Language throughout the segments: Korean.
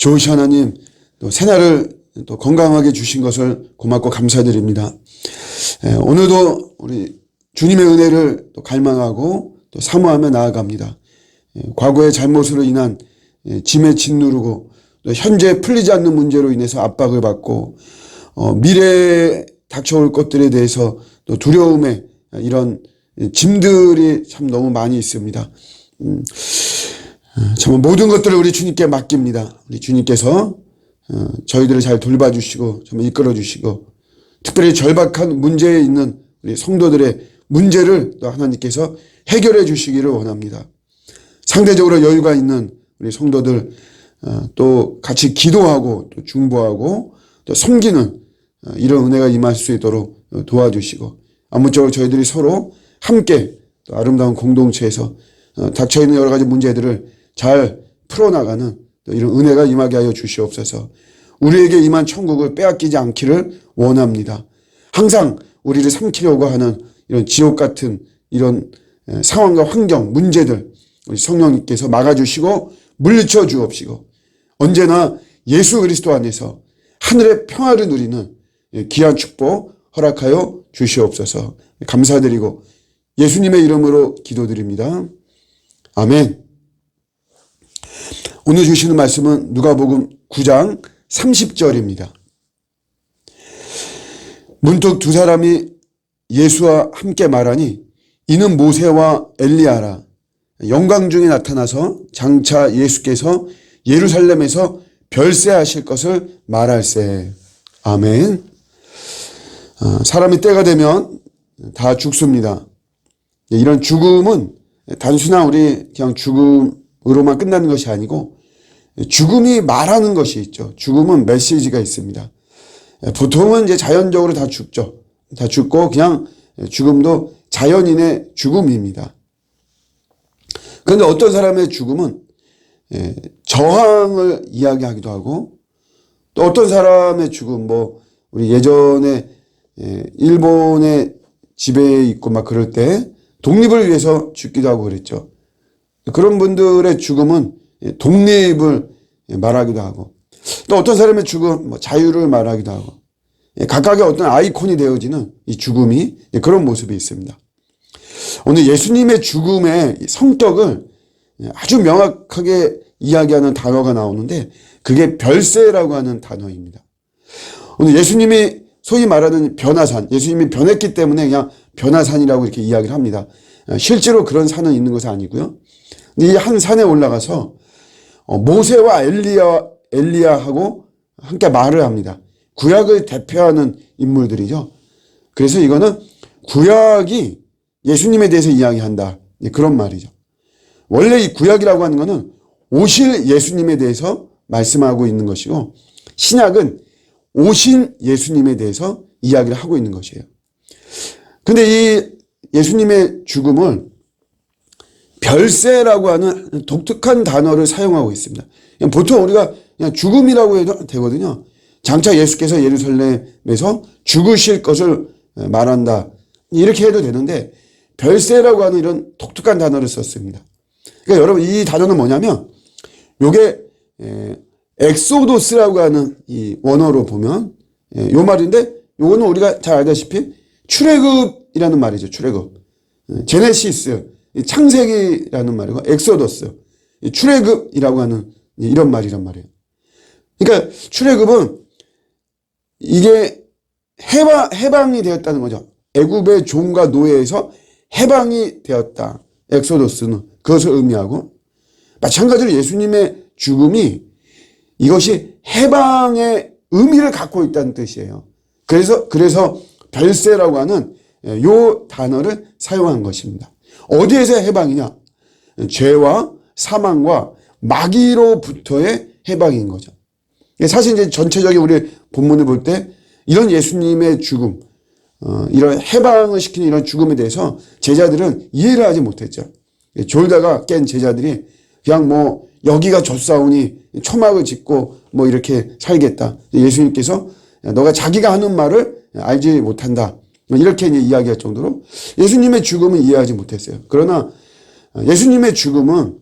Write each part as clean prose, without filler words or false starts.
좋으신 하나님, 또 새날을 또 건강하게 주신 것을 고맙고 감사드립니다. 오늘도 우리 주님의 은혜를 또 갈망하고 또 사모하며 나아갑니다. 과거의 잘못으로 인한 짐에 짓누르고 또 현재 풀리지 않는 문제로 인해서 압박을 받고 미래에 닥쳐올 것들에 대해서 또 두려움에 이런 짐들이 참 너무 많이 있습니다. 참 모든 것들을 우리 주님께 맡깁니다. 우리 주님께서 저희들을 잘 돌봐주시고 좀 이끌어주시고 특별히 절박한 문제에 있는 우리 성도들의 문제를 또 하나님께서 해결해 주시기를 원합니다. 상대적으로 여유가 있는 우리 성도들 또 같이 기도하고 또 중보하고 또 섬기는 이런 은혜가 임할 수 있도록 도와주시고 아무쪼록 저희들이 서로 함께 또 아름다운 공동체에서 닥쳐있는 여러 가지 문제들을 잘 풀어나가는 또 이런 은혜가 임하게 하여 주시옵소서. 우리에게 임한 천국을 빼앗기지 않기를 원합니다. 항상 우리를 삼키려고 하는 이런 지옥 같은 이런 상황과 환경, 문제들 우리 성령님께서 막아주시고 물리쳐 주옵시고 언제나 예수 그리스도 안에서 하늘의 평화를 누리는 귀한 축복 허락하여 주시옵소서. 감사드리고 예수님의 이름으로 기도드립니다. 아멘. 오늘 주시는 말씀은 누가복음 9장 30절입니다. 문득 두 사람이 예수와 함께 말하니 이는 모세와 엘리야라. 영광 중에 나타나서 장차 예수께서 예루살렘에서 별세하실 것을 말할세. 아멘. 사람이 때가 되면 다 죽습니다. 이런 죽음은 단순한 우리 그냥 죽음으로만 끝나는 것이 아니고 죽음이 말하는 것이 있죠. 죽음은 메시지가 있습니다. 보통은 이제 자연적으로 다 죽죠. 다 죽고 그냥 죽음도 자연인의 죽음입니다. 그런데 어떤 사람의 죽음은 저항을 이야기하기도 하고 또 어떤 사람의 죽음 우리 예전에 일본의 지배에 있고 막 그럴 때 독립을 위해서 죽기도 하고 그랬죠. 그런 분들의 죽음은 독립을 말하기도 하고 또 어떤 사람의 죽음 자유를 말하기도 하고 각각의 어떤 아이콘이 되어지는 이 죽음이 그런 모습이 있습니다. 오늘 예수님의 죽음의 성격을 아주 명확하게 이야기하는 단어가 나오는데 그게 별세라고 하는 단어입니다. 오늘 예수님이 소위 말하는 변화산, 예수님이 변했기 때문에 그냥 변화산이라고 이렇게 이야기를 합니다. 실제로 그런 산은 있는 것은 아니고요. 이 한 산에 올라가서 모세와 엘리야하고 함께 말을 합니다. 구약을 대표하는 인물들이죠. 그래서 이거는 구약이 예수님에 대해서 이야기한다. 그런 말이죠. 원래 이 구약이라고 하는 것은 오실 예수님에 대해서 말씀하고 있는 것이고 신약은 오신 예수님에 대해서 이야기를 하고 있는 것이에요. 근데 이 예수님의 죽음을 별세라고 하는 독특한 단어를 사용하고 있습니다. 보통 우리가 그냥 죽음이라고 해도 되거든요. 장차 예수께서 예루살렘에서 죽으실 것을 말한다. 이렇게 해도 되는데 별세라고 하는 이런 독특한 단어를 썼습니다. 그러니까 여러분 이 단어는 뭐냐면 요게 엑소도스라고 하는 이 원어로 보면 요 말인데 요거는 우리가 잘 알다시피 출애굽이라는 말이죠. 출애굽. 제네시스 창세기라는 말이고 엑소더스 출애굽이라고 하는 이런 말이란 말이에요. 그러니까 출애굽은 이게 해방이 되었다는 거죠. 애굽의 종과 노예에서 해방이 되었다. 엑소더스는 그것을 의미하고 마찬가지로 예수님의 죽음이 이것이 해방의 의미를 갖고 있다는 뜻이에요. 그래서 별세라고 하는 요 단어를 사용한 것입니다. 어디에서 해방이냐? 죄와 사망과 마귀로부터의 해방인 거죠. 사실 이제 전체적인 우리 본문을 볼 때 이런 예수님의 죽음, 이런 해방을 시키는 이런 죽음에 대해서 제자들은 이해를 하지 못했죠. 졸다가 깬 제자들이 그냥 여기가 좁사오니 초막을 짓고 이렇게 살겠다. 예수님께서 너가 자기가 하는 말을 알지 못한다. 이렇게 이제 이야기할 정도로 예수님의 죽음은 이해하지 못했어요. 그러나 예수님의 죽음은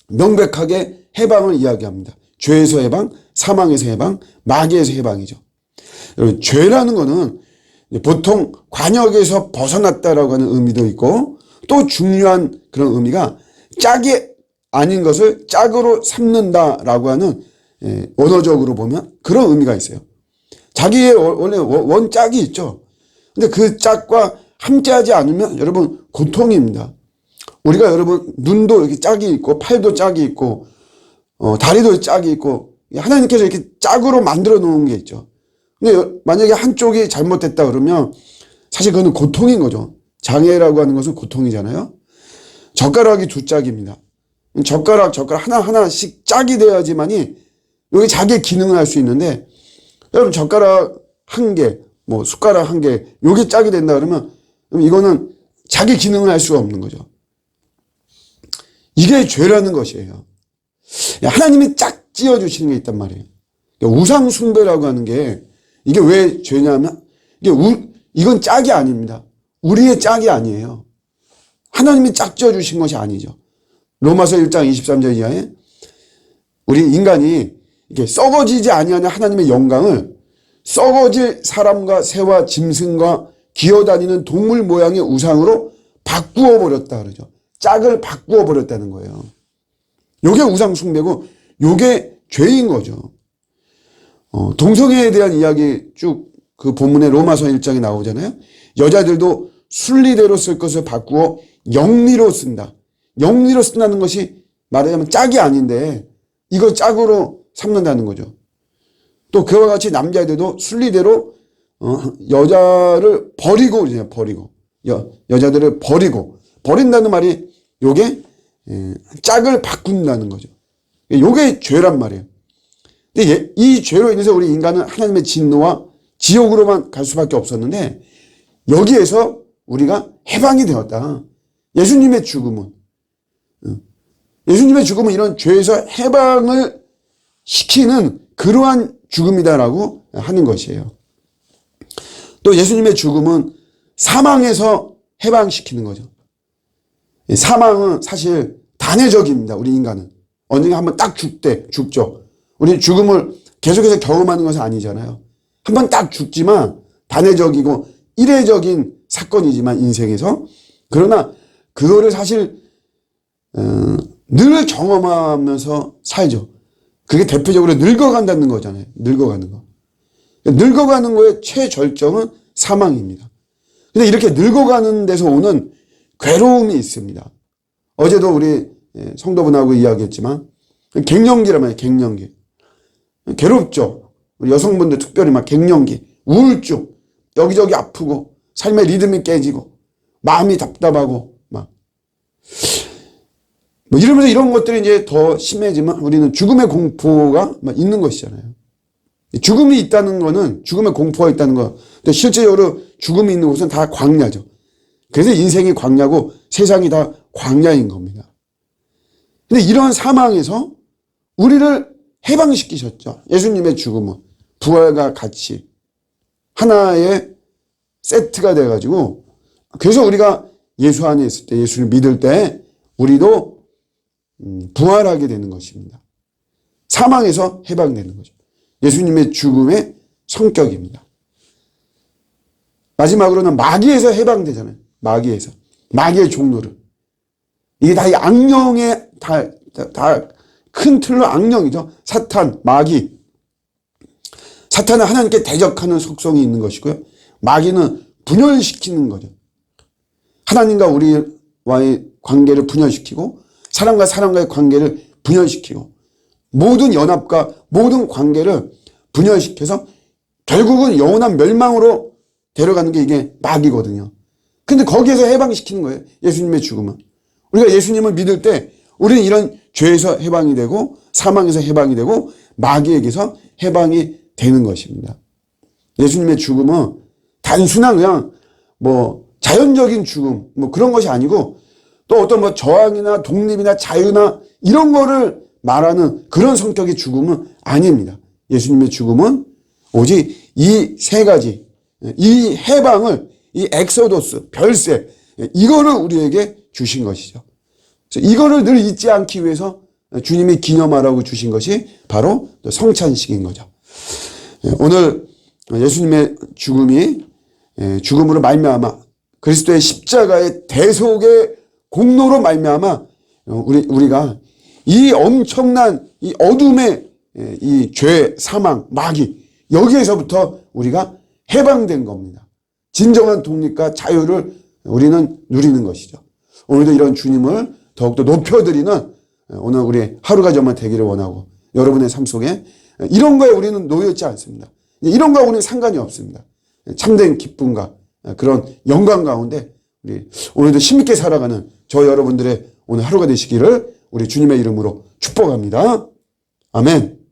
명백하게 해방을 이야기합니다. 죄에서 해방, 사망에서 해방, 마귀에서 해방이죠. 여러분, 죄라는 거는 보통 관역에서 벗어났다라고 하는 의미도 있고, 또 중요한 그런 의미가 짝이 아닌 것을 짝으로 삼는다라고 하는, 원어적으로 보면 그런 의미가 있어요. 자기의 원래 원짝이 있죠. 근데 그 짝과 함께하지 않으면 여러분 고통입니다. 우리가 여러분 눈도 이렇게 짝이 있고 팔도 짝이 있고 다리도 짝이 있고 하나님께서 이렇게 짝으로 만들어 놓은 게 있죠. 근데 만약에 한쪽이 잘못됐다 그러면 사실 그거는 고통인 거죠. 장애라고 하는 것은 고통이잖아요. 젓가락이 두 짝입니다. 젓가락 하나하나씩 짝이 돼야지만이 여기 자기의 기능을 할 수 있는데, 여러분 젓가락 한 개, 뭐 숟가락 한 개, 요게 짝이 된다 그러면 이거는 자기 기능을 할 수가 없는 거죠. 이게 죄라는 것이에요. 하나님이 짝 지어주시는 게 있단 말이에요. 우상 숭배라고 하는 게 이게 왜 죄냐면 이건 짝이 아닙니다. 우리의 짝이 아니에요. 하나님이 짝 지어주신 것이 아니죠. 로마서 1장 23절 이하에 우리 인간이 이렇게 썩어지지 아니하는 하나님의 영광을 썩어질 사람과 새와 짐승과 기어다니는 동물 모양의 우상으로 바꾸어 버렸다 그러죠. 짝을 바꾸어 버렸다는 거예요. 요게 우상 숭배고 요게 죄인 거죠. 동성애에 대한 이야기 쭉 그 본문에 로마서 1장에 나오잖아요. 여자들도 순리대로 쓸 것을 바꾸어 영리로 쓴다. 영리로 쓴다는 것이 말하자면 짝이 아닌데 이걸 짝으로 삼는다는 거죠. 또 그와 같이 남자들도 순리대로 여자를 버리고 여자들을 버린다는 말이 요게 짝을 바꾼다는 거죠. 요게 죄란 말이에요. 근데 이 죄로 인해서 우리 인간은 하나님의 진노와 지옥으로만 갈 수밖에 없었는데 여기에서 우리가 해방이 되었다. 예수님의 죽음은 이런 죄에서 해방을 시키는 그러한 죽음이다라고 하는 것이에요. 또 예수님의 죽음은 사망에서 해방시키는 거죠. 사망은 사실 단회적입니다. 우리 인간은. 언젠가 한번 딱 죽죠. 우리 죽음을 계속해서 경험하는 것은 아니잖아요. 한번 딱 죽지만 단회적이고 일회적인 사건이지만 인생에서. 그러나 그거를 사실 늘 경험하면서 살죠. 그게 대표적으로 늙어간다는 거잖아요. 늙어가는 거. 늙어가는 거의 최절정은 사망입니다. 근데 이렇게 늙어가는 데서 오는 괴로움이 있습니다. 어제도 우리 성도분하고 이야기했지만 갱년기란 말이에요. 갱년기. 괴롭죠. 우리 여성분들 특별히 막 갱년기, 우울증, 여기저기 아프고 삶의 리듬이 깨지고 마음이 답답하고 막 뭐 이러면서 이런 것들이 이제 더 심해지면 우리는 죽음의 공포가 막 있는 것이잖아요. 죽음이 있다는 거는 죽음의 공포가 있다는 거. 근데 실제적으로 죽음이 있는 곳은 다 광야죠. 그래서 인생이 광야고 세상이 다 광야인 겁니다. 근데 이런 상황에서 우리를 해방시키셨죠. 예수님의 죽음은 부활과 같이 하나의 세트가 돼가지고, 그래서 우리가 예수 안에 있을 때, 예수를 믿을 때 우리도 부활하게 되는 것입니다. 사망에서 해방되는 거죠. 예수님의 죽음의 성격입니다. 마지막으로는 마귀에서 해방되잖아요. 마귀의 종로를. 이게 다 이 악령의 다 큰 틀로 악령이죠. 사탄, 마귀. 사탄은 하나님께 대적하는 속성이 있는 것이고요. 마귀는 분열시키는 거죠. 하나님과 우리와의 관계를 분열시키고 사람과 사람과의 관계를 분열시키고 모든 연합과 모든 관계를 분열시켜서 결국은 영원한 멸망으로 데려가는 게 이게 마귀거든요. 근데 거기에서 해방시키는 거예요. 예수님의 죽음은. 우리가 예수님을 믿을 때 우리는 이런 죄에서 해방이 되고 사망에서 해방이 되고 마귀에게서 해방이 되는 것입니다. 예수님의 죽음은 단순한 그냥 뭐 자연적인 죽음 뭐 그런 것이 아니고 또 어떤 뭐 저항이나 독립이나 자유나 이런 거를 말하는 그런 성격의 죽음은 아닙니다. 예수님의 죽음은 오직 이 세 가지, 이 해방을, 이 엑소도스, 별세, 이거를 우리에게 주신 것이죠. 그래서 이거를 늘 잊지 않기 위해서 주님이 기념하라고 주신 것이 바로 성찬식인 거죠. 오늘 예수님의 죽음이 죽음으로 말미암아 그리스도의 십자가의 대속의 공로로 말미암아 우리가 이 엄청난 이 어둠의 이 죄, 사망, 마귀 여기에서부터 우리가 해방된 겁니다. 진정한 독립과 자유를 우리는 누리는 것이죠. 오늘도 이런 주님을 더욱더 높여드리는 오늘 우리 하루가 정말 되기를 원하고 여러분의 삶 속에 이런 거에 우리는 놓여있지 않습니다. 이런 거와 우리는 상관이 없습니다. 참된 기쁨과 그런 영광 가운데 우리 오늘도 힘있게 살아가는 저 여러분들의 오늘 하루가 되시기를 우리 주님의 이름으로 축복합니다. 아멘.